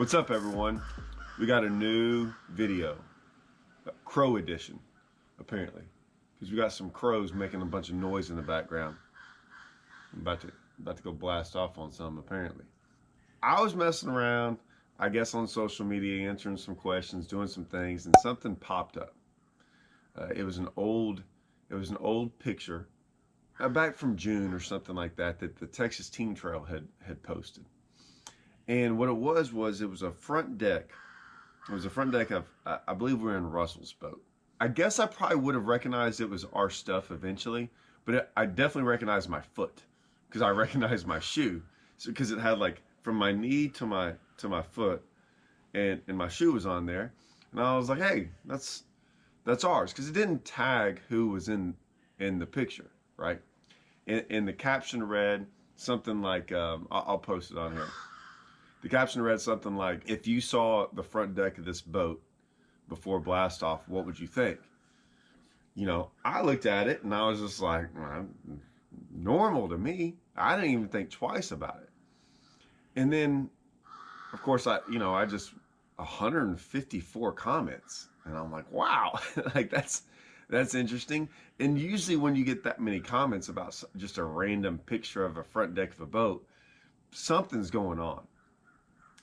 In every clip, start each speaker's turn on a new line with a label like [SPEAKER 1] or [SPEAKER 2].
[SPEAKER 1] What's up, everyone? We got a new video, crow edition, apparently, because we got some crows making a bunch of noise in the background. I'm about to go blast off on some, apparently. I was messing around, I guess, on social media, answering some questions, doing some things, and something popped up. It was an old picture, back from June or something like that, that the Texas Team Trail had posted. And what it was it was a front deck. It was a front deck of, I believe we were in Russell's boat. I guess I probably would have recognized it was our stuff eventually, but I definitely recognized my foot because I recognized my shoe. So because it had like from my knee to my foot, and my shoe was on there, and I was like, hey, that's ours, because it didn't tag who was in the picture, right? And the caption read something like, I'll post it on here. The caption read something like, if you saw the front deck of this boat before blast off, what would you think? You know, I looked at it and I was just like, well, normal to me. I didn't even think twice about it. And then, of course, I just 154 comments, and I'm like, wow, like that's interesting. And usually when you get that many comments about just a random picture of a front deck of a boat, something's going on.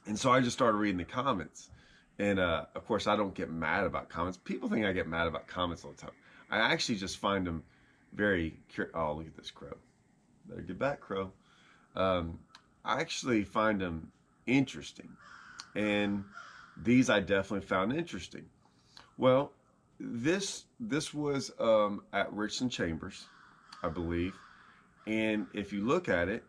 [SPEAKER 1] And so I just started reading the comments. And of course, I don't get mad about comments. People think I get mad about comments all the time. I actually just find them very oh, look at this crow. Better get back, crow. I actually find them interesting. And these I definitely found interesting. Well, this was at Richland Chambers, I believe. And if you look at it,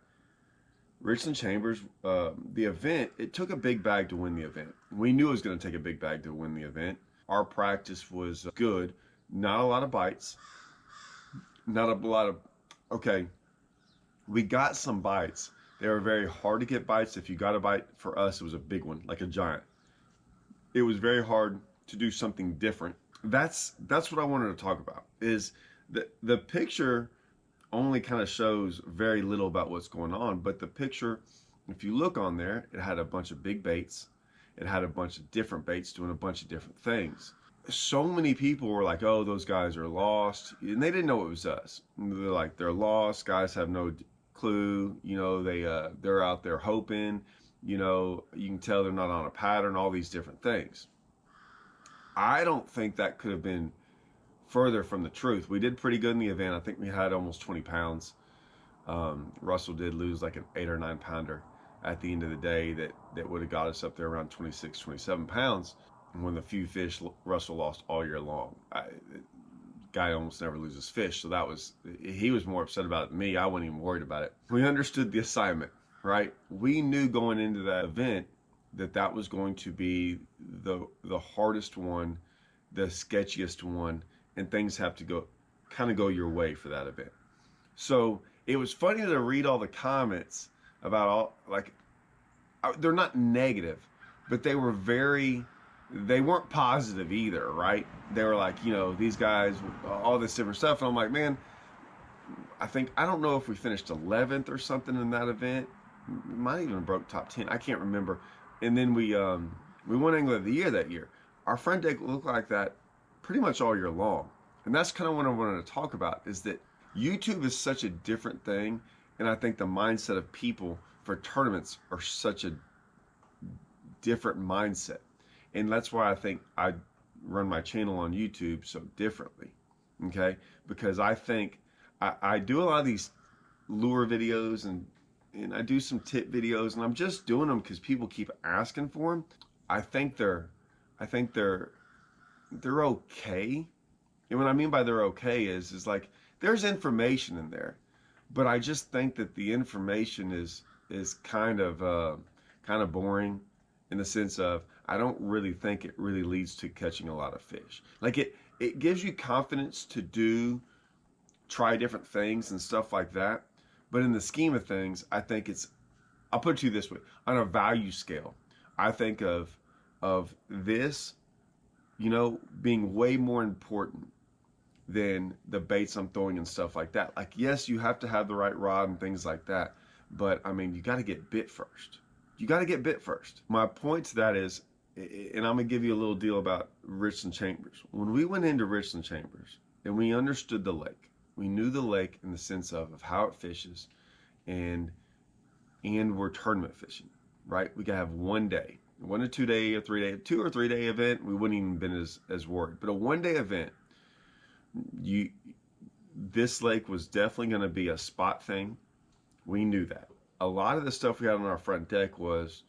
[SPEAKER 1] Richland Chambers, the event, it took a big bag to win the event. We knew it was going to take a big bag to win the event. Our practice was good. Not a lot of bites. Not a lot of, okay, we got some bites. They were very hard to get bites. If you got a bite, for us, it was a big one, like a giant. It was very hard to do something different. That's what I wanted to talk about, is the picture only kind of shows very little about what's going on, but the picture, if you look on there, it had a bunch of big baits. It had a bunch of different baits doing a bunch of different things. So many people were like, oh, those guys are lost, and they didn't know it was us. And they're like, they're lost, guys have no clue, you know, they're out there hoping, you know, you can tell they're not on a pattern, all these different things. I don't think that could have been further from the truth. We did pretty good in the event. I think we had almost 20 pounds. Russell did lose like an 8 or 9 pounder at the end of the day that would have got us up there around 26, 27 pounds. And when the few fish Russell lost all year long, guy almost never loses fish. So he was more upset about it than me. I wasn't even worried about it. We understood the assignment, right? We knew going into that event that was going to be the hardest one, the sketchiest one, and things have to kind of go your way for that event. So it was funny to read all the comments about all, like, they're not negative, but they weren't positive either, right? They were like, you know, these guys, all this different stuff. And I'm like, man, I don't know if we finished 11th or something in that event. Might even broke top 10. I can't remember. And then we won Angler of the Year that year. Our front deck looked like that pretty much all year long. And that's kind of what I wanted to talk about, is that YouTube is such a different thing. And I think the mindset of people for tournaments are such a different mindset. And that's why I think I run my channel on YouTube so differently. Okay? Because I think I do a lot of these lure videos and I do some tip videos, and I'm just doing them because people keep asking for them. I think they're okay. And what I mean by they're okay is like there's information in there, but I just think that the information is kind of boring, in the sense of I don't really think it really leads to catching a lot of fish. Like it gives you confidence to try different things and stuff like that. But in the scheme of things, I think I'll put it to you this way, on a value scale, I think of this, you know, being way more important than the baits I'm throwing and stuff like that. Like, yes, you have to have the right rod and things like that, but I mean, you got to get bit first. you got to get bit first. My point to that is, and I'm gonna give you a little deal about Richland Chambers. When we went into Richland Chambers and we understood the lake, we knew the lake in the sense of how it fishes, and we're tournament fishing, right? We could have 1 day, 1 to 2 day, or 3 day, 2 or 3 day event. We wouldn't even been as worried. But a 1 day event, this lake was definitely going to be a spot thing. We knew that. A lot of the stuff we had on our front deck was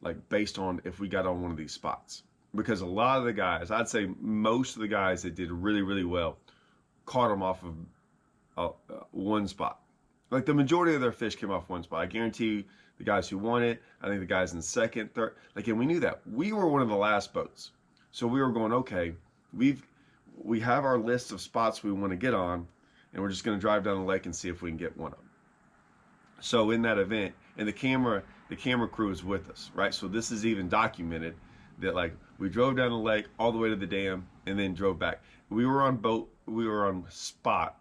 [SPEAKER 1] like based on if we got on one of these spots, because a lot of the guys, I'd say most of the guys that did really, really well, caught them off of one spot. Like the majority of their fish came off one spot. I guarantee you, the guys who won it, I think the guys in second, third, like, and we knew that. We were one of the last boats. So we were going, okay, we have our list of spots we want to get on, and we're just going to drive down the lake and see if we can get one of them. So in that event, and the camera crew is with us, right? So this is even documented that like we drove down the lake all the way to the dam and then drove back. We were on spot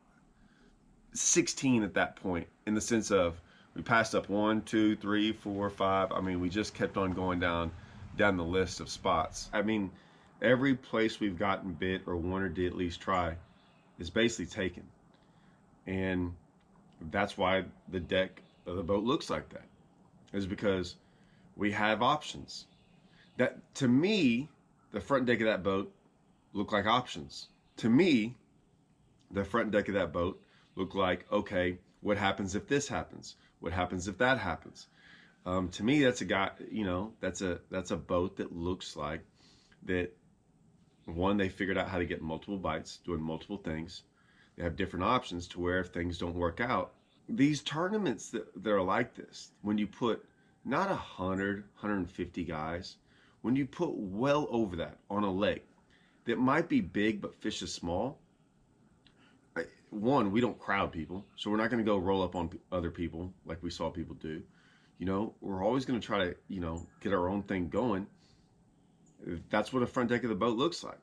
[SPEAKER 1] 16 at that point, in the sense of we passed up 1, 2, 3, 4, 5. I mean, we just kept on going down the list of spots. I mean, every place we've gotten bit or wanted to at least try is basically taken. And that's why the deck of the boat looks like that, is because we have options. That, to me, the front deck of that boat looked like options. To me, the front deck of that boat looked like, okay, what happens if this happens? What happens if that happens? To me, that's a guy, you know, that's a boat that looks like that. One, they figured out how to get multiple bites, doing multiple things. They have different options to where if things don't work out, these tournaments that are like this, when you put not 100, 150 guys, when you put well over that on a lake that might be big but fish is small, one, we don't crowd people, so we're not going to go roll up on other people like we saw people do. You know, we're always going to try to, you know, get our own thing going. That's what a front deck of the boat looks like.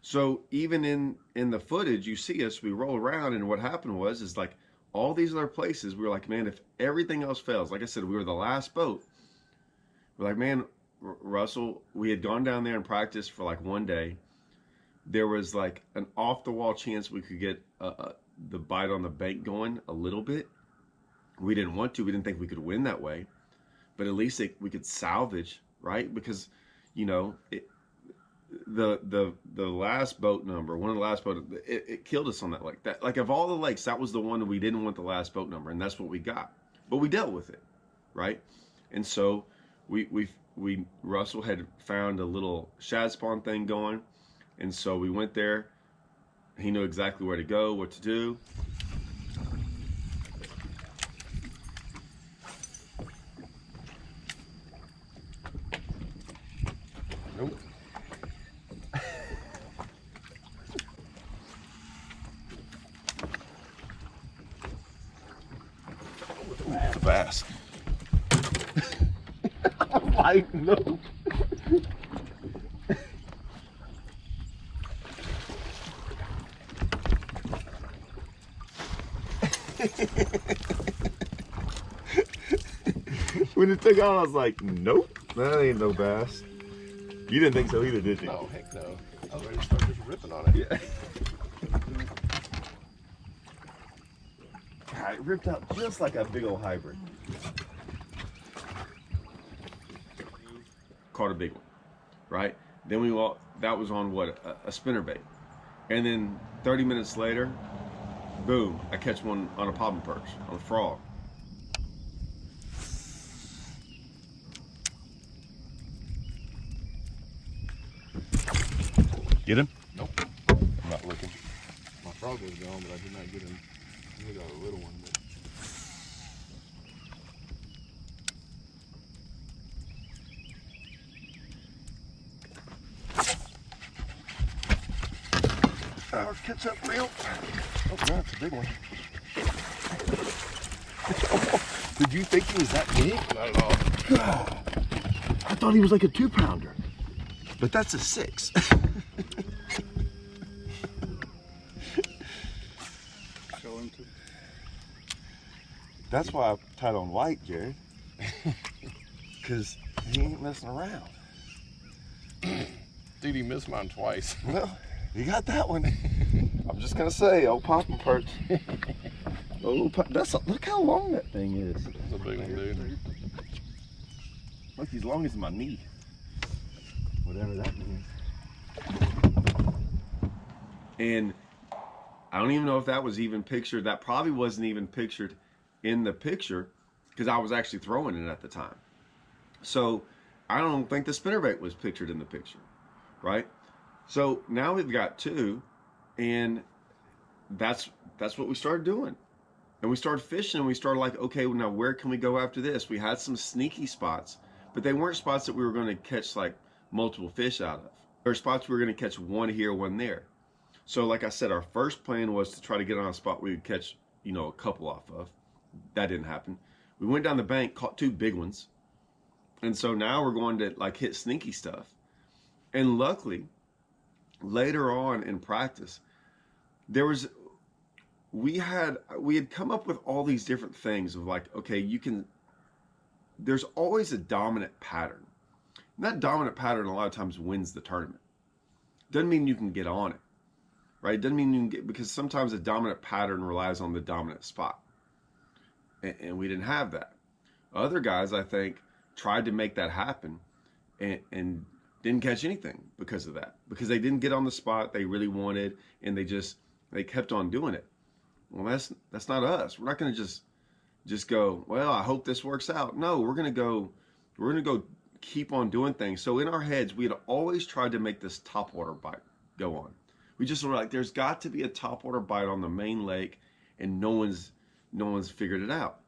[SPEAKER 1] So even in the footage, you see us, we roll around, and what happened is like all these other places, we were like, man, if everything else fails, like I said, we were the last boat. We're like, man, Russell, we had gone down there and practiced for like 1 day. There was like an off-the-wall chance we could get the bite on the bank going a little bit. We didn't want to. We didn't think we could win that way. But at least we could salvage, right? Because, you know, the last boat number, one of the last boat, it killed us on that lake. That, like, of all the lakes, that was the one that we didn't want the last boat number, and that's what we got. But we dealt with it, right? And so Russell had found a little shad spawn thing going, and so we went there. He knew exactly where to go, what to do. Nope. It's a bass. I'm like, no. When it took off, I was like, nope, that ain't no bass. You didn't think so either, did you?
[SPEAKER 2] Oh, heck no. I was ready to start just ripping on it.
[SPEAKER 1] Yeah. It ripped out just like a big old hybrid. Caught a big one, right? Then that was on what, a spinnerbait. And then 30 minutes later, boom, I catch one on a popping perch, on a frog. Get him?
[SPEAKER 2] Nope.
[SPEAKER 1] I'm not looking.
[SPEAKER 2] My frog was gone, but I did not get him. We got a little one.
[SPEAKER 1] But... let's catch up reel.
[SPEAKER 2] Oh, no, it's a big one. Did you think he was that big? Not at all.
[SPEAKER 1] God. I thought he was like a 2-pounder. But that's a 6. That's why I tied on white, Jared. because he ain't messing around.
[SPEAKER 2] Dude, he missed mine twice.
[SPEAKER 1] Well, you got that one. I'm just gonna say, old popping perch. Look how long that thing is.
[SPEAKER 2] That's a big one, dude.
[SPEAKER 1] Look, he's long as my knee. Whatever that means. And I don't even know if that was even pictured. That probably wasn't even pictured in the picture because I was actually throwing it at the time. So I don't think the spinnerbait was pictured in the picture, right? So now we've got two, and that's what we started doing. And we started fishing, and we started like, okay, well, now where can we go after this? We had some sneaky spots, but they weren't spots that we were going to catch like multiple fish out of. There were spots we were going to catch one here, one there. So like I said, our first plan was to try to get on a spot we would catch, you know, a couple off of. That didn't happen. We went down the bank, caught two big ones. And so now we're going to like hit sneaky stuff. And luckily, later on in practice, we had come up with all these different things of like, okay, there's always a dominant pattern. And that dominant pattern a lot of times wins the tournament. Doesn't mean you can get on it, right? Doesn't mean you can get, because sometimes a dominant pattern relies on the dominant spot. And we didn't have that. Other guys, I think, tried to make that happen and didn't catch anything because of that. Because they didn't get on the spot they really wanted, and they kept on doing it. Well, that's not us. We're not going to just go, well, I hope this works out. No, we're going to go keep on doing things. So in our heads, we had always tried to make this topwater bite go on. We just were like, there's got to be a topwater bite on the main lake, and no one's figured it out.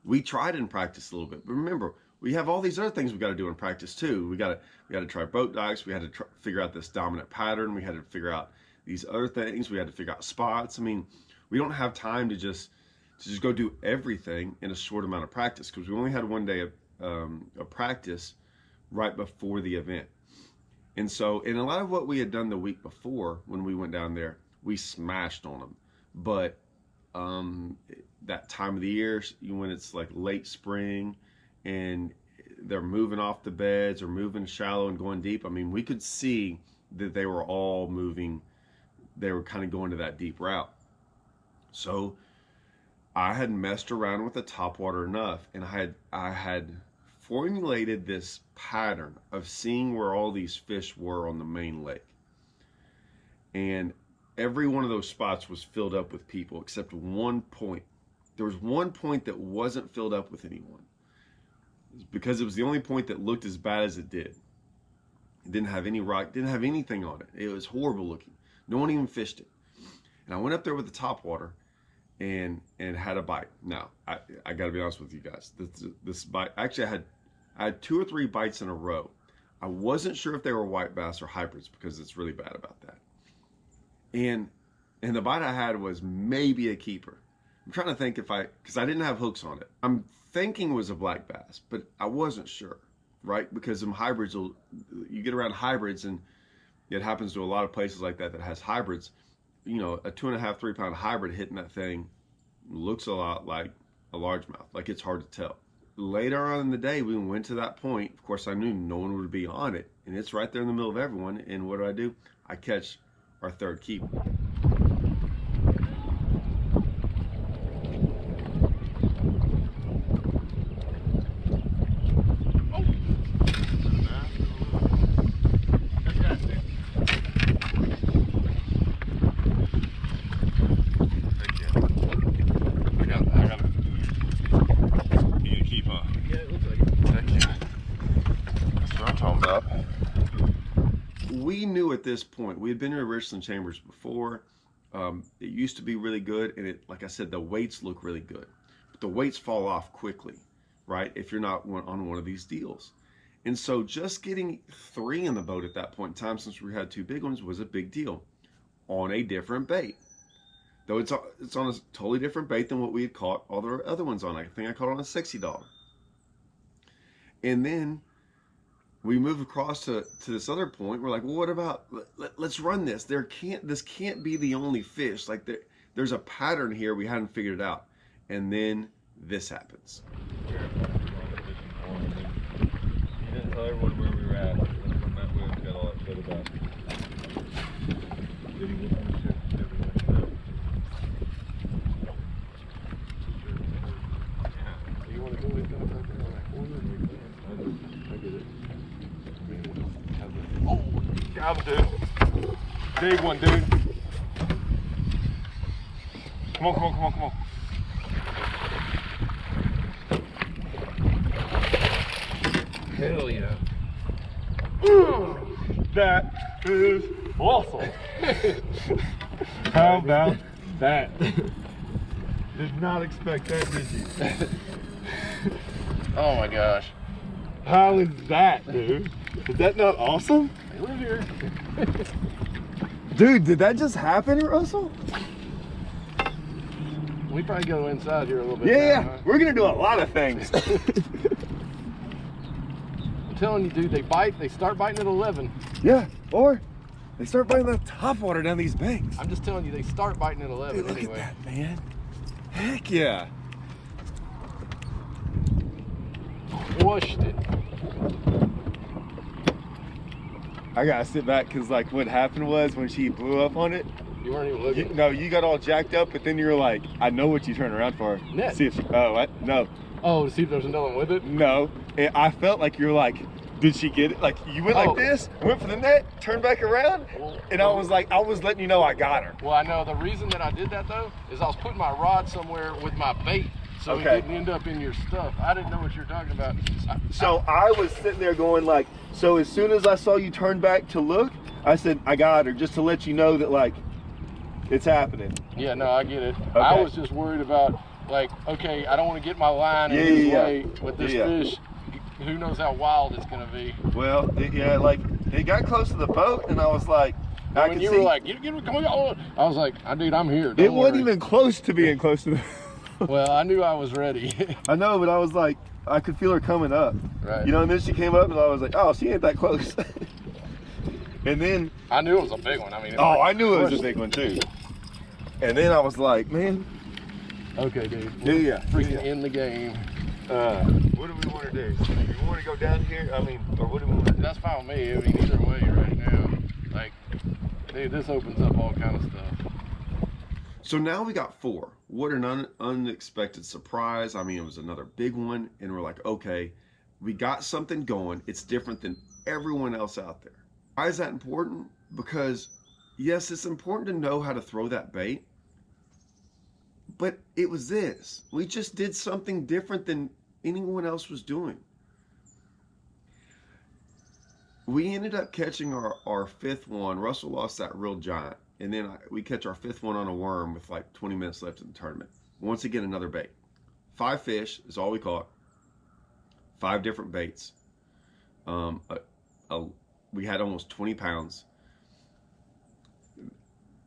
[SPEAKER 1] We tried in practice a little bit, but remember, we have all these other things we got to do in practice too. We got to try boat dikes. We had to figure out this dominant pattern. We had to figure out these other things. We had to figure out spots. I mean, we don't have time to just go do everything in a short amount of practice, because we only had one day of practice right before the event. And so, in a lot of what we had done the week before when we went down there, we smashed on them. But that time of the year, when it's like late spring and they're moving off the beds or moving shallow and going deep, I mean, we could see that they were all moving. They were kind of going to that deep route. So I had messed around with the topwater enough, and I had formulated this pattern of seeing where all these fish were on the main lake. And every one of those spots was filled up with people except one point. There was one point that wasn't filled up with anyone. It's because it was the only point that looked as bad as it did. It didn't have any rock, didn't have anything on it. It was horrible looking. No one even fished it. And I went up there with the topwater and had a bite. Now, I got to be honest with you guys. This bite, actually I had 2 or 3 bites in a row. I wasn't sure if they were white bass or hybrids, because it's really bad about that. And the bite I had was maybe a keeper. I'm trying to think because I didn't have hooks on it. I'm thinking it was a black bass, but I wasn't sure, right? Because them hybrids, you get around hybrids, and it happens to a lot of places like that has hybrids. You know, a 2.5, 3 pound hybrid hitting that thing looks a lot like a largemouth. Like, it's hard to tell. Later on in the day, we went to that point. Of course, I knew no one would be on it, and it's right there in the middle of everyone. And what do? I catch our third keeper. We knew at this point, we had been to Richland Chambers before. It used to be really good, and like I said, the weights look really good. But the weights fall off quickly, right, if you're not on one of these deals. And so just getting 3 in the boat at that point in time, since we had 2 big ones, was a big deal on a different bait. Though it's on a totally different bait than what we had caught all the other ones on. I think I caught on a 60 dog. And then we move across to this other point. We're like, well, what about, let's run this. This can't be the only fish. Like, there's a pattern here we hadn't figured it out. And then this happens.
[SPEAKER 2] tell everyone where we were at when Matt Williams got all upset about Did he want to check everyone out? Yeah. You want to go with that right there on that corner? I get it. Oh, got him, dude. Big one, dude. Come on, come on, come on, come on. Hell yeah. That is awesome. How about that? Did not expect that, did you?
[SPEAKER 3] Oh my gosh.
[SPEAKER 2] How is that, dude? Is that not awesome?
[SPEAKER 3] They live here.
[SPEAKER 2] Dude, did that just happen, Russell?
[SPEAKER 3] We probably go inside here a little bit.
[SPEAKER 2] Yeah,
[SPEAKER 3] now, huh?
[SPEAKER 2] we're gonna do a lot of things.
[SPEAKER 3] I'm telling you, dude, they bite. They start biting at 11.
[SPEAKER 2] Yeah, or they start biting the top water down these banks.
[SPEAKER 3] I'm just telling you, they start biting at 11
[SPEAKER 2] Dude, look
[SPEAKER 3] anyway.
[SPEAKER 2] at that, man. Heck yeah.
[SPEAKER 3] Washed it.
[SPEAKER 2] I gotta sit back because like what happened was when she blew up on it,
[SPEAKER 3] You weren't even looking.
[SPEAKER 2] you got all jacked up, but then you're like, I know what you turn around for.
[SPEAKER 3] Net.
[SPEAKER 2] See if she, oh, what? No,
[SPEAKER 3] Oh, to see if there's another one with it?
[SPEAKER 2] no. And I felt like you're like, did she get it? Like you went
[SPEAKER 3] Oh.
[SPEAKER 2] like this, went for the net, turned back around, and I was like, I was letting you know I got her.
[SPEAKER 3] Well, I know the reason that I did that though is I was putting my rod somewhere with my bait, so
[SPEAKER 2] Okay.
[SPEAKER 3] it didn't end up in your stuff. I didn't know what you were talking about.
[SPEAKER 2] So I was sitting there going like, so as soon as I saw you turn back to look, I said, I got her, just to let you know that like, it's happening.
[SPEAKER 3] Yeah, no, I get it.
[SPEAKER 2] Okay.
[SPEAKER 3] I was just worried about like, okay, I don't want to get my line in his way with this fish. Who knows how wild it's gonna be?
[SPEAKER 2] Well, like it got close to the boat, and I was like, I
[SPEAKER 3] When
[SPEAKER 2] could
[SPEAKER 3] you
[SPEAKER 2] see.
[SPEAKER 3] were like, come on, I was like, dude, I'm here.
[SPEAKER 2] It
[SPEAKER 3] Don't
[SPEAKER 2] wasn't
[SPEAKER 3] worry."
[SPEAKER 2] even close to being close to the.
[SPEAKER 3] Well, I knew I was ready.
[SPEAKER 2] I know, but I was like, I could feel her coming up.
[SPEAKER 3] Right.
[SPEAKER 2] You know, and then she came up, and I was like, oh, she ain't that close. And then,
[SPEAKER 3] I knew it was a big one. I mean,
[SPEAKER 2] oh, I knew it was a big one too. And then I was like, man.
[SPEAKER 3] Okay, dude.
[SPEAKER 2] Yeah.
[SPEAKER 3] Freaking in the game.
[SPEAKER 2] What do we want to do? You want to go down here? I mean, or what do we want to do?
[SPEAKER 3] That's fine with me. I mean, either way right now. Like, dude, this opens up all kind of stuff.
[SPEAKER 1] So now we got 4. What an unexpected surprise. I mean, it was another big one. And we're like, okay, we got something going. It's different than everyone else out there. Why is that important? Because, yes, it's important to know how to throw that bait. But it was this. We just did something different than anyone else was doing. We ended up catching our 5th one. Russell lost that real giant. And then we catch our 5th one on a worm with like 20 minutes left in the tournament. Once again, another bait. 5 fish is all we caught. 5 different baits. We had almost 20 pounds.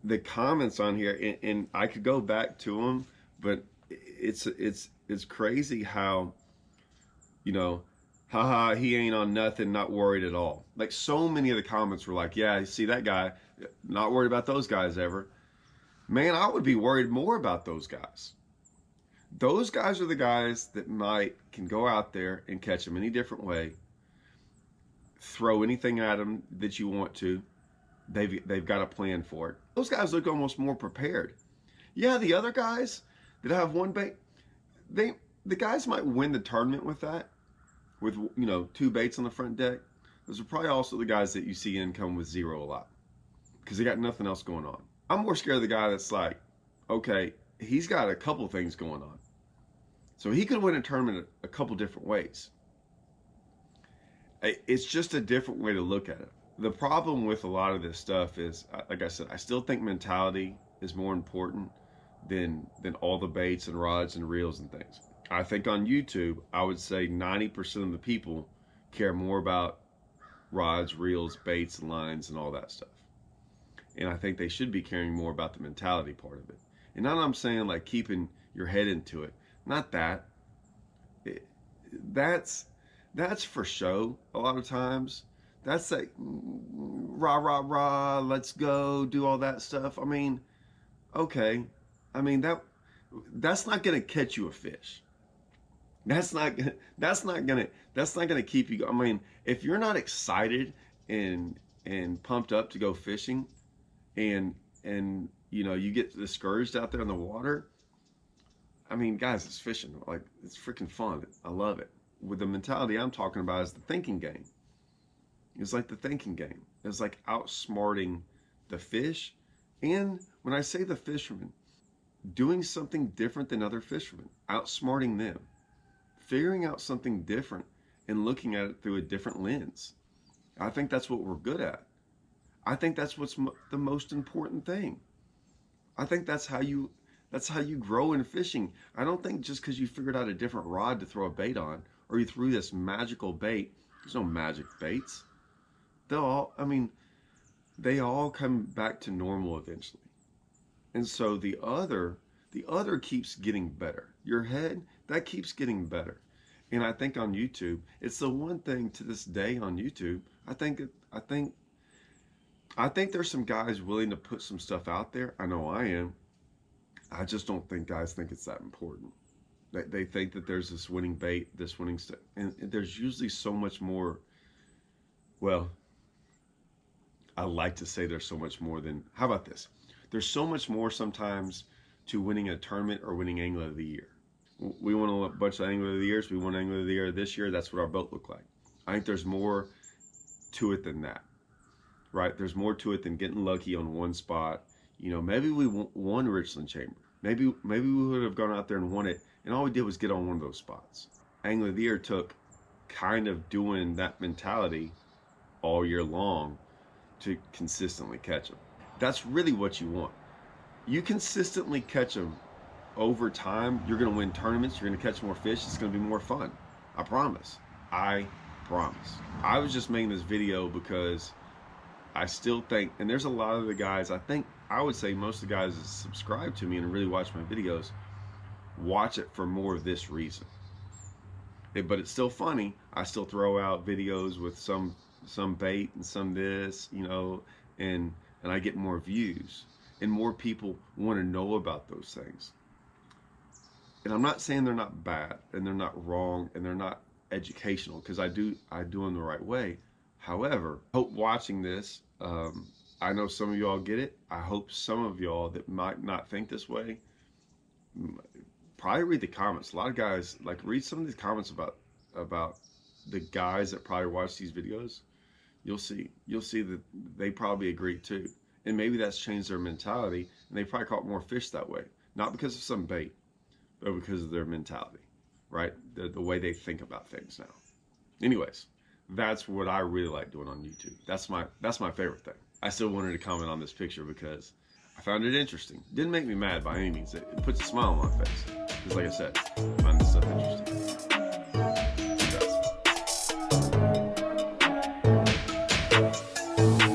[SPEAKER 1] The comments on here, and I could go back to them, but it's crazy how, you know, haha, he ain't on nothing, not worried at all. Like so many of the comments were like, yeah, see that guy, not worried about those guys ever. Man, I would be worried more about those guys. Those guys are the guys that can go out there and catch them any different way, throw anything at them that you want to. They've got a plan for it. Those guys look almost more prepared. Yeah, the other guys that have one bait, the guys might win the tournament with that, with 2 baits on the front deck. Those are probably also the guys that you see income with 0 a lot, because they got nothing else going on. I'm more scared of the guy that's like, okay, he's got a couple things going on, so he could win a tournament a couple different ways. It's just a different way to look at it. The problem with a lot of this stuff is, like I said, I still think mentality is more important than all the baits and rods and reels and things. I think on YouTube, I would say 90% of the people care more about rods, reels, baits, and lines and all that stuff. And I think they should be caring more about the mentality part of it. And now I'm saying like keeping your head into it. Not that. That's for show a lot of times. That's like rah, rah, rah, let's go, do all that stuff. I mean, okay. I mean, that's not going to catch you a fish. That's not gonna keep you. I mean, if you're not excited and pumped up to go fishing, and you know, you get discouraged out there in the water. I mean, guys, it's fishing. Like, it's freaking fun. I love it. With the mentality I'm talking about is the thinking game. It's like the thinking game. It's like outsmarting the fish. And when I say the fisherman, doing something different than other fishermen, outsmarting them, figuring out something different and looking at it through a different lens. I think that's what we're good at. I think that's what's the most important thing. I think that's how you grow in fishing. I don't think just because you figured out a different rod to throw a bait on, or you threw this magical bait. There's no magic baits. They all come back to normal eventually. And so the other keeps getting better. Your head, that keeps getting better. And I think on YouTube, it's the one thing to this day on YouTube, I think there's some guys willing to put some stuff out there. I know I am. I just don't think guys think it's that important. They think that there's this winning bait, this winning stuff. And there's usually so much more. Well, I like to say there's so much more than, how about this? There's so much more sometimes to winning a tournament or winning Angler of the Year. We won a bunch of Angler of the Years. We won Angler of the Year this year. That's what our boat looked like. I think there's more to it than that, right? There's more to it than getting lucky on one spot. You know, maybe we won Richland Chamber. Maybe we would have gone out there and won it, and all we did was get on one of those spots. Angler of the Year took kind of doing that mentality all year long to consistently catch them. That's really what you want. You consistently catch them over time, you're going to win tournaments, you're going to catch more fish, it's going to be more fun. I promise. I promise. I was just making this video because I still think, and there's a lot of the guys, I would say most of the guys that subscribe to me and really watch my videos, watch it for more of this reason. But it's still funny. I still throw out videos with some bait and some this, you know, and I get more views and more people want to know about those things. And I'm not saying they're not bad and they're not wrong and they're not educational, because I do them the right way. However, I hope watching this, I know some of y'all get it. I hope some of y'all that might not think this way, probably read the comments. A lot of guys, like, read some of these comments about the guys that probably watch these videos. You'll see that they probably agree too. And maybe that's changed their mentality and they probably caught more fish that way. Not because of some bait, but because of their mentality, right? The way they think about things now. Anyways, that's what I really like doing on YouTube. That's my favorite thing. I still wanted to comment on this picture because I found it interesting. Didn't make me mad by any means. It puts a smile on my face. Because like I said, I find this stuff interesting. It does.